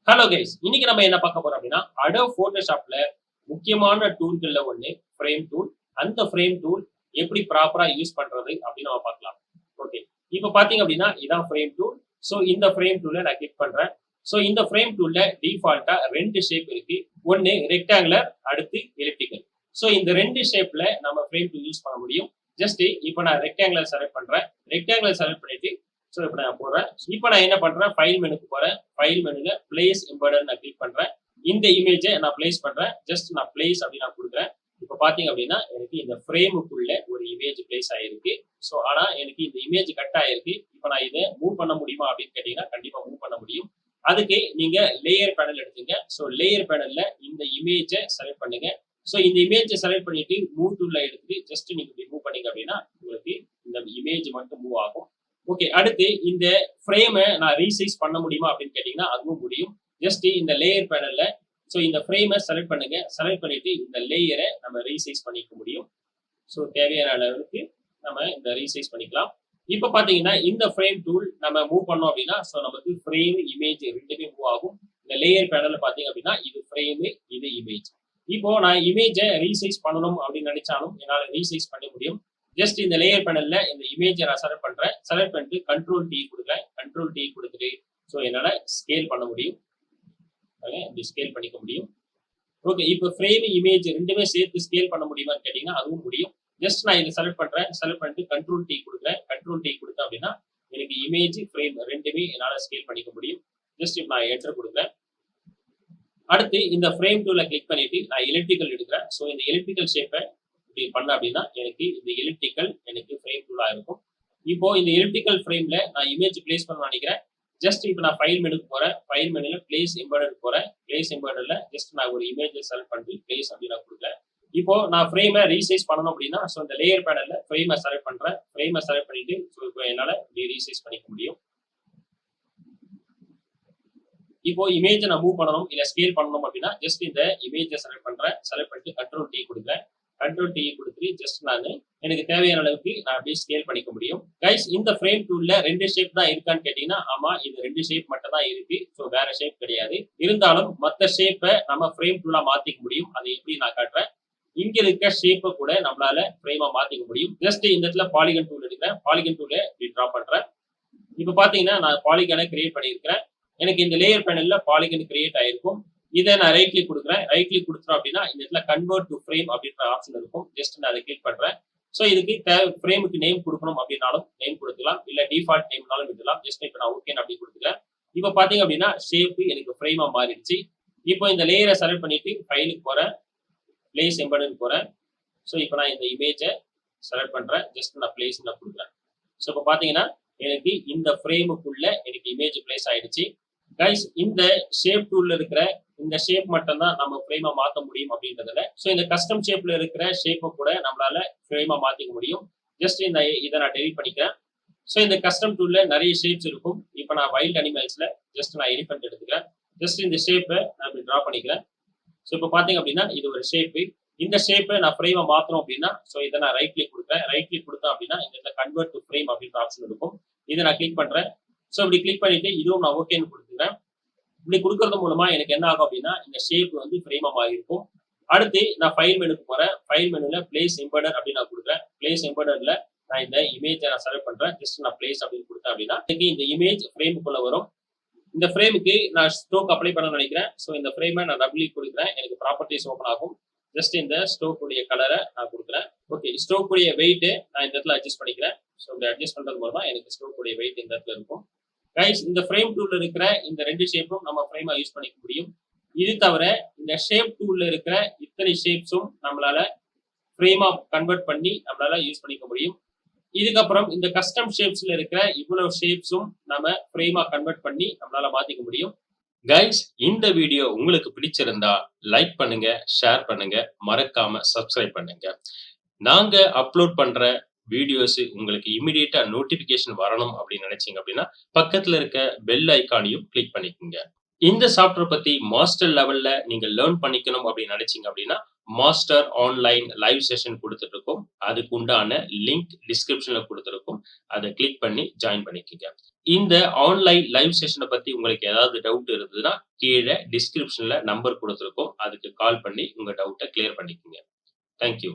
Hello guys, இன்னைக்கு நம்ம என்ன பார்க்க போறோம் அப்படின்னா Adobe Photoshopல முக்கியமான டூல்கள்ல ஒண்ணு ஃப்ரேம் டூல். அந்த ஃப்ரேம் டூல் எப்படி ப்ராப்பரா யூஸ் பண்றது அப்படின்னு நம்ம பார்க்கலாம். ஓகே, இப்போ பாத்தீங்க அப்படின்னா இதான் ஃப்ரேம் டூல். ஸோ இந்த ஃப்ரேம் டூலை நான் கிளிக் பண்றேன். ஸோ இந்த ஃப்ரேம் டூல்ல டிஃபால்ட்டா ரெண்டு ஷேப் இருக்கு. ஒன்னு ரெக்டாங்குலர், அடுத்து எலிப்டிக்கல். ஸோ இந்த ரெண்டு ஷேப்ல நம்ம ஃப்ரேம் டூல் யூஸ் பண்ண முடியும். ஜஸ்ட் இப்போ நான் ரெக்டாங்குலர் செலக்ட் பண்றேன். ரெக்டாங்குலர் செலக்ட் பண்ணிட்டு ஸோ இப்போ நான் போடுறேன். இப்போ நான் என்ன பண்றேன், ஃபைல் மெனுக்கு போறேன். ஃபைல் மெனுல பிளேஸ் எம்பெடட் நான் கிளிக் பண்றேன். இந்த இமேஜை நான் பிளேஸ் பண்றேன். ஜஸ்ட் நான் பிளேஸ் அப்படின்னு நான் கொடுக்குறேன். இப்போ பாத்தீங்க அப்படின்னா எனக்கு இந்த ஃப்ரேமுக்குள்ள ஒரு இமேஜ் பிளேஸ் ஆயிருக்கு. ஸோ ஆனா எனக்கு இந்த இமேஜ் கட் ஆயிருக்கு. இப்போ நான் இதை மூவ் பண்ண முடியுமா அப்படின்னு கேட்டீங்கன்னா கண்டிப்பா மூவ் பண்ண முடியும். அதுக்கு நீங்க லேயர் பேனல் எடுத்துங்க. ஸோ லேயர் பேனல்ல இந்த இமேஜை செலக்ட் பண்ணுங்க. ஸோ இந்த இமேஜை செலக்ட் பண்ணிட்டு மூவ் டூல்ல எடுத்துட்டு ஜஸ்ட் நீங்க இப்படி மூவ் பண்ணீங்க அப்படின்னா உங்களுக்கு இந்த இமேஜ் மட்டும் மூவ் ஆகும். ஓகே, அடுத்து இந்த ஃப்ரேமை நான் ரீசைஸ் பண்ண முடியுமா அப்படின்னு கேட்டீங்கன்னா அதுவும் முடியும். ஜஸ்ட் இந்த லேயர் பேனல்ல ஸோ இந்த ஃப்ரேமை செலக்ட் பண்ணுங்க. செலக்ட் பண்ணிட்டு இந்த லேயரை நம்ம ரீசைஸ் பண்ணிக்க முடியும். ஸோ தேவையான அளவுக்கு நம்ம இந்த ரீசைஸ் பண்ணிக்கலாம். இப்போ பாத்தீங்கன்னா இந்த ஃப்ரேம் டூல் நம்ம மூவ் பண்ணோம் அப்படின்னா ஸோ நமக்கு ஃப்ரேம் இமேஜ் ரெண்டுமே மூவ் ஆகும். இந்த லேயர் பேனல்ல பாத்தீங்க அப்படின்னா இது ஃப்ரேமு, இது இமேஜ். இப்போ நான் இமேஜை ரீசைஸ் பண்ணணும் அப்படின்னு நினைச்சாலும் என்னால் ரீசைஸ் பண்ண முடியும். ஜஸ்ட் இந்த லேயர் பேனல்ல இந்த இமேஜை நான் செலக்ட் பண்றேன். செலக்ட் பண்ணிட்டு கண்ட்ரோல் டி கொடுக்குறேன். கண்ட்ரோல் டி கொடுத்துட்டு ஸோ என்னால ஸ்கேல் பண்ண முடியும். இப்படி ஸ்கேல் பண்ணிக்க முடியும். ஓகே, இப்போ ஃப்ரேம் இமேஜ் ரெண்டுமே சேர்த்து ஸ்கேல் பண்ண முடியுமான்னு கேட்டீங்கன்னா அதுவும் முடியும். ஜஸ்ட் நான் இதை செலக்ட் பண்றேன். செலக்ட் பண்ணிட்டு கண்ட்ரோல் டி கொடுக்குறேன். கண்ட்ரோல் டி கொடுத்தேன் அப்படின்னா எனக்கு இமேஜ் ஃப்ரேம் ரெண்டுமே என்னால ஸ்கேல் பண்ணிக்க முடியும். ஜஸ்ட் இப்போ நான் என்டர் கொடுக்குறேன். அடுத்து இந்த ஃப்ரேம் டூலை கிளிக் பண்ணிட்டு நான் எலிப்டிக்கல் எடுக்கிறேன். ஸோ இந்த எலிப்டிக்கல் ஷேப்பை இப்படி பண்ண அப்படின்னா எனக்கு இந்த எலிப்டிக்கல் எனக்கு ஃப்ரேம் டூலா இருக்கும். இப்போ இந்த எலிப்டிக்கல் ஃப்ரேம்ல நான் இமேஜ் பிளேஸ் பண்ண நினைக்கிறேன். ஜஸ்ட் இப்போ நான் ஃபைல் மெனுக்கு போறேன். ஃபைல் மெனுல பிளேஸ் எம்பெடட் போறேன். பிளேஸ் எம்பெடட்ல ஜஸ்ட் நான் ஒரு இமேஜ் செலக்ட் பண்ணி பிளேஸ் அப்படின்னு நான் கொடுக்குறேன். இப்போ நான் ஃப்ரேமை ரீசைஸ் பண்ணணும் அப்படின்னா ஸோ இந்த லேயர் பேனல்ல ஃப்ரேமை செலக்ட் பண்றேன். ஃப்ரேமை செலக்ட் பண்ணிட்டு ஸோ இப்போ என்னால ரீசைஸ் பண்ணிக்க முடியும். இப்போ இமேஜை நான் மூவ் பண்ணணும் இல்ல ஸ்கேல் பண்ணணும் அப்படின்னா ஜஸ்ட் இந்த இமேஜை செலக்ட் பண்றேன். செலக்ட் பண்ணிட்டு கண்ட்ரோல் டி கொடுக்குறேன். கண்ட்ரோல் டி கொடுத்துட்டு ஜஸ்ட் நான் எனக்கு தேவையான அளவுக்கு நான் அப்படியே ஸ்கேல் பண்ணிக்க முடியும். கைஸ், இந்த ஃப்ரேம் டூல்ல ரெண்டு ஷேப் தான் இருக்கான்னு கேட்டீங்கன்னா ஆமா, இது ரெண்டு ஷேப் மட்டும் தான் இருக்கு. ஸோ வேற ஷேப் கிடையாது. இருந்தாலும் மற்ற ஷேப்பை நம்ம ஃப்ரேம் டூலா மாத்திக்க முடியும். அதை எப்படி நான் காட்டுறேன். இங்க இருக்க ஷேப்பை கூட நம்மளால ஃப்ரேமா மாத்திக்க முடியும். ஜஸ்ட் இந்த இடத்துல பாலிகன் டூல் எடுக்கிறேன். பாலிகன் டூலை இப்படி டிரா பண்றேன். இப்போ பாத்தீங்கன்னா நான் பாலிகனை கிரியேட் பண்ணியிருக்கிறேன். எனக்கு இந்த லேயர் பேனல்ல பாலிகன் கிரியேட் ஆயிருக்கும். இதை நான் ரைட் கிளிக் கொடுக்குறேன். ரைட் கிளிக் கொடுத்துறோம் அப்படின்னா இந்த இடத்துல கன்வெர்ட் டு ஃப்ரேம் அப்படின்ற ஆப்ஷன் இருக்கும். ஜஸ்ட் நான் அதை கிளிக் பண்றேன். ஸோ இதுக்கு ஃப்ரேமுக்கு நேம் கொடுக்கணும் அப்படின்னாலும் நேம் கொடுக்கலாம், இல்ல டிஃபால்ட் நேம்னாலும் விட்டுலாம். ஜஸ்ட் இப்போ நான் ஓகே அப்படி கொடுத்துக்கிறேன். இப்போ பாத்தீங்க அப்படின்னா ஷேப் எனக்கு ஃப்ரேமா மாறிடுச்சு. இப்போ இந்த லேயரை செலக்ட் பண்ணிட்டு ஃபைலுக்கு போறேன். பிளேஸ் எம்பெடட் போறேன். ஸோ இப்போ நான் இந்த இமேஜை செலக்ட் பண்றேன். ஜஸ்ட் நான் பிளேஸ் நான் கொடுக்குறேன். ஸோ இப்போ பாத்தீங்கன்னா எனக்கு இந்த ஃப்ரேமுக்குள்ள எனக்கு இமேஜ் பிளேஸ் ஆயிடுச்சு. கைஸ், இந்த ஷேப் டூல்ல இருக்கிற இந்த ஷேப் மட்டும் தான் நம்ம ஃப்ரேமா மாத்த முடியும் அப்படின்றதுல. ஸோ இந்த கஸ்டம் ஷேப்ல இருக்கிற ஷேப்பை கூட நம்மளால ஃப்ரேமா மாத்திக்க முடியும். ஜஸ்ட் இந்த இதை நான் டெலிட் பண்ணிக்கிறேன். ஸோ இந்த கஸ்டம் டூல்ல நிறைய ஷேப்ஸ் இருக்கும். இப்போ நான் வைல்ட் அனிமல்ஸ்ல ஜஸ்ட் நான் எலிஃபென்ட் எடுத்துக்கிறேன். ஜஸ்ட் இந்த ஷேப்பை நான் இப்படி டிரா பண்ணிக்கிறேன். ஸோ இப்போ பாத்தீங்க அப்படின்னா இது ஒரு ஷேப்பு. இந்த ஷேப்பை நான் ஃப்ரேமா மாத்தணும் அப்படின்னா ஸோ இதை நான் ரைட் கிளிக் கொடுக்குறேன். ரைட் கிளிக் கொடுத்தேன் அப்படின்னா இந்த கன்வெர்ட் டு ஃப்ரேம் அப்படின்ற ஆப்ஷன் இருக்கும். இதை நான் கிளிக் பண்றேன். ஸோ இப்படி கிளிக் பண்ணிட்டு இதுவும் நான் ஓகேன்னு கொடுத்துக்கிறேன். இப்படி கொடுக்கறது மூலமா எனக்கு என்ன ஆகும் அப்படின்னா இந்த ஷேப் வந்து ஃப்ரேமா மாறி இருக்கும். அடுத்து நான் ஃபைல் மெனுக்கு போறேன். ஃபைல் மெனுல பிளேஸ் எம்பெடட் அப்படின்னு நான் கொடுக்குறேன். பிளேஸ் எம்பெடட்ல நான் இந்த இமேஜை நான் செலக்ட் பண்றேன். ஜஸ்ட் நான் பிளேஸ் அப்படின்னு கொடுத்தேன் அப்படின்னா இந்த இமேஜ் ஃப்ரேமுக்குள்ள வரும். இந்த ஃப்ரேமுக்கு நான் ஸ்ட்ரோக் அப்ளை பண்ண நினைக்கிறேன். ஸோ இந்த ஃப்ரேமை நான் டபுள் கிளிக் கொடுக்குறேன். எனக்கு ப்ராப்பர்ட்டிஸ் ஓப்பன் ஆகும். ஜஸ்ட் இந்த ஸ்ட்ரோக் உடைய கலரை நான் கொடுக்குறேன். ஓகே, ஸ்ட்ரோக் உடைய வெயிட் நான் இந்த இடத்துல அட்ஜஸ்ட் பண்ணிக்கிறேன். ஸோ இந்த அட்ஜஸ்ட் பண்றது மூலமா எனக்கு ஸ்ட்ரோக் உடைய வெயிட் இந்த இடத்துல இருக்கும். கைஸ், இந்த ஃப்ரேம் டூல்ல இருக்கிற இந்த ரெண்டு ஷேப்பும் நம்ம ஃப்ரேமா யூஸ் பண்ணிக்க முடியும். இது தவிர இந்த ஷேப் டூல்ல இருக்கிற இத்தனை ஷேப்ஸும் நம்மளால ஃப்ரேமா கன்வெர்ட் பண்ணி நம்மளால யூஸ் பண்ணிக்க முடியும். இதுக்கப்புறம் இந்த கஸ்டம் ஷேப்ஸ்ல இருக்கிற இவ்வளவு ஷேப்ஸும் நம்ம ஃப்ரேமா கன்வெர்ட் பண்ணி நம்மளால மாத்திக்க முடியும். கைஸ், இந்த வீடியோ உங்களுக்கு பிடிச்சிருந்தா லைக் பண்ணுங்க, ஷேர் பண்ணுங்க, மறக்காம சப்ஸ்கிரைப் பண்ணுங்க. நாங்க அப்லோட் பண்ற வீடியோஸ் உங்களுக்கு இமிடியேட்டா நோட்டிபிகேஷன் வரணும் அப்படின்னு நினைச்சீங்க அப்படின்னா பக்கத்துல இருக்க பெல் ஐக்கானையும் கிளிக் பண்ணிக்கோங்க. இந்த சாஃப்ட்வேர் பத்தி மாஸ்டர் லெவல்ல நீங்க லேர்ன் பண்ணிக்கணும் அப்படின்னு நினைச்சீங்க அப்படின்னா மாஸ்டர் ஆன்லைன் லைவ் செஷன் கொடுத்துட்டு இருக்கோம். அதுக்கு உண்டான லிங்க் டிஸ்கிரிப்ஷன்ல கொடுத்துருக்கோம். அதை கிளிக் பண்ணி ஜாயின் பண்ணிக்கோங்க. இந்த ஆன்லைன் லைவ் செஷன பத்தி உங்களுக்கு ஏதாவது டவுட் இருந்ததுன்னா, கீழ டிஸ்கிரிப்ஷன்ல நம்பர் குடுத்திருக்கோம். அதுக்கு கால் பண்ணி உங்க டவுட்ட கிளியர் பண்ணிக்கங்க. Thank you.